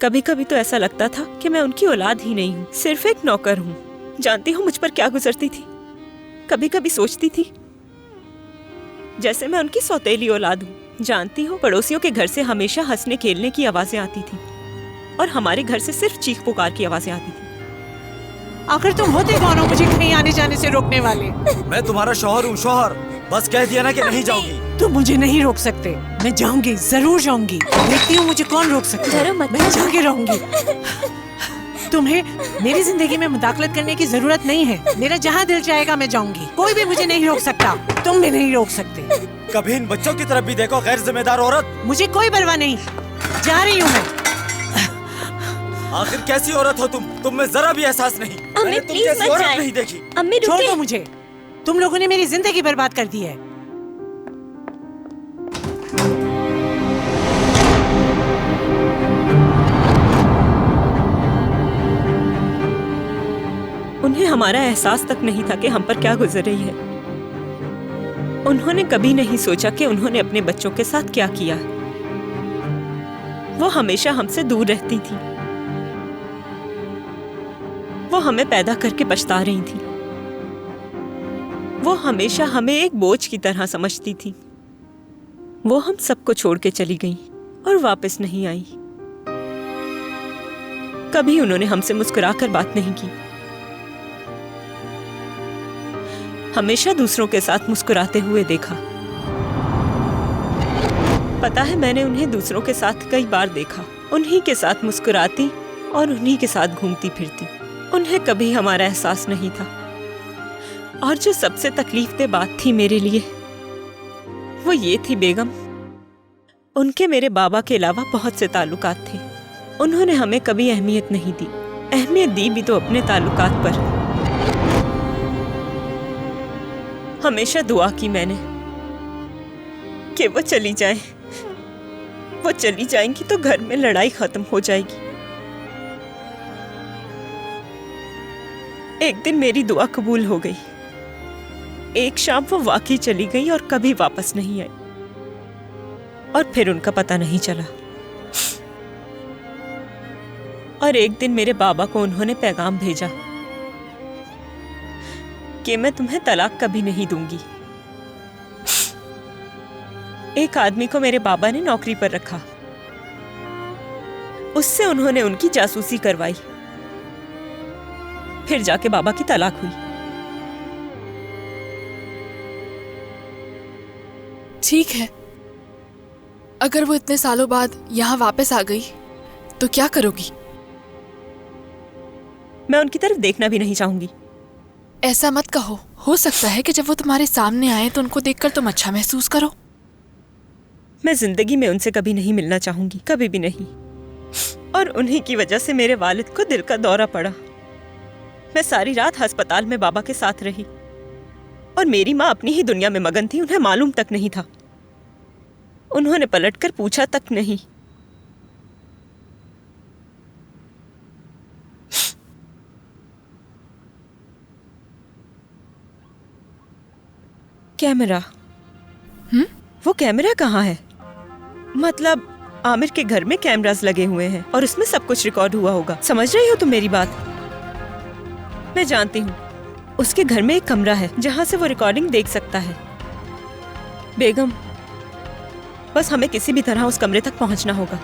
कभी कभी तो ऐसा लगता था कि मैं उनकी औलाद ही नहीं हूँ, सिर्फ एक नौकर हूँ। जानती हो मुझ पर क्या गुजरती थी? कभी कभी सोचती थी जैसे मैं उनकी सौतेली औलाद हूँ। जानती हो, पड़ोसियों के घर से हमेशा हंसने खेलने की आवाजें आती थी और हमारे घर से सिर्फ चीख पुकार की आवाजें आती थी। आखिर तुम होते कौन हो मुझे कहीं आने जाने से रोकने वाले? मैं तुम्हारा शौहर हूँ, शौहर। बस कह दिया ना कि नहीं जाऊंगी। तुम मुझे नहीं रोक सकते। मैं जाऊंगी, जरूर जाऊंगी। देखती हूँ मुझे कौन रोक सकता है। मैं जाके रहूंगी। तुम्हें मेरी जिंदगी में मुदाखलत करने की जरूरत नहीं है। मेरा जहाँ दिल चाहेगा मैं जाऊंगी। कोई भी मुझे नहीं रोक सकता। तुम भी नहीं रोक सकते। कभी इन बच्चों की तरफ भी देखो, गैर जिम्मेदार औरत। मुझे कोई परवाह नहीं, जा रही हूँ मैं। आखिर कैसी औरत हो तुम में जरा भी एहसास नहीं। मैंने तुम जैसी औरत नहीं देखी। अम्मी छोड़ दो मुझे। तुम लोगों ने मेरी जिंदगी बर्बाद कर दी है। उन्हें हमारा एहसास तक नहीं था कि हम पर क्या गुजर रही है। उन्होंने कभी नहीं सोचा कि उन्होंने अपने बच्चों के साथ क्या किया। वो हमेशा हमसे दूर रहती थी। वो हमें पैदा करके पछता रही थी। वो हमेशा हमें एक बोझ की तरह समझती थी। वो हम सबको छोड़ के चली गई और वापस नहीं आई। कभी उन्होंने हमसे मुस्कुराकर बात नहीं की। हमेशा दूसरों के साथ मुस्कुराते हुए देखा। पता है, मैंने उन्हें दूसरों के साथ कई बार देखा, उन्हीं के साथ मुस्कुराती और उन्हीं के साथ घूमती फिरती। उन्हें कभी हमारा एहसास नहीं था। और जो सबसे तकलीफदेह बात थी मेरे लिए, वो ये थी बेगम, उनके मेरे बाबा के अलावा बहुत से ताल्लुकात थे। उन्होंने हमें कभी अहमियत नहीं दी। अहमियत दी भी तो अपने ताल्लुकात पर। हमेशा दुआ की मैंने कि वो चली जाएं। वो चली जाएंगी तो घर में लड़ाई खत्म हो जाएगी। एक दिन मेरी दुआ कबूल हो गई। एक शाम वो वाकई चली गई और कभी वापस नहीं आई। और फिर उनका पता नहीं चला। और एक दिन मेरे बाबा को उन्होंने पैगाम भेजा कि मैं तुम्हें तलाक कभी नहीं दूंगी। एक आदमी को मेरे बाबा ने नौकरी पर रखा। उससे उन्होंने उनकी जासूसी करवाई। फिर जाके बाबा की तलाक हुई। ठीक है, अगर वो इतने सालों बाद यहाँ वापस आ गई तो क्या करोगी? मैं उनकी तरफ देखना भी नहीं चाहूंगी। ऐसा मत कहो। हो सकता है कि जब वो तुम्हारे सामने आए तो उनको देखकर तुम अच्छा महसूस करो। मैं जिंदगी में उनसे कभी नहीं मिलना चाहूंगी, कभी भी नहीं। और उन्हीं की वजह से मेरे वालिद को दिल का दौरा पड़ा। मैं सारी रात अस्पताल में बाबा के साथ रही और मेरी माँ अपनी ही दुनिया में मगन थी। उन्हें मालूम तक नहीं था। उन्होंने पलटकर पूछा तक नहीं। कैमरा? वो कैमरा कहाँ है? मतलब आमिर के घर में कैमरास लगे हुए हैं और उसमें सब कुछ रिकॉर्ड हुआ होगा। समझ रही हो तुम मेरी बात? मैं जानती हूँ उसके घर में एक कमरा है जहाँ से वो रिकॉर्डिंग देख सकता है। बेगम, बस हमें किसी भी तरह उस कमरे तक पहुँचना होगा।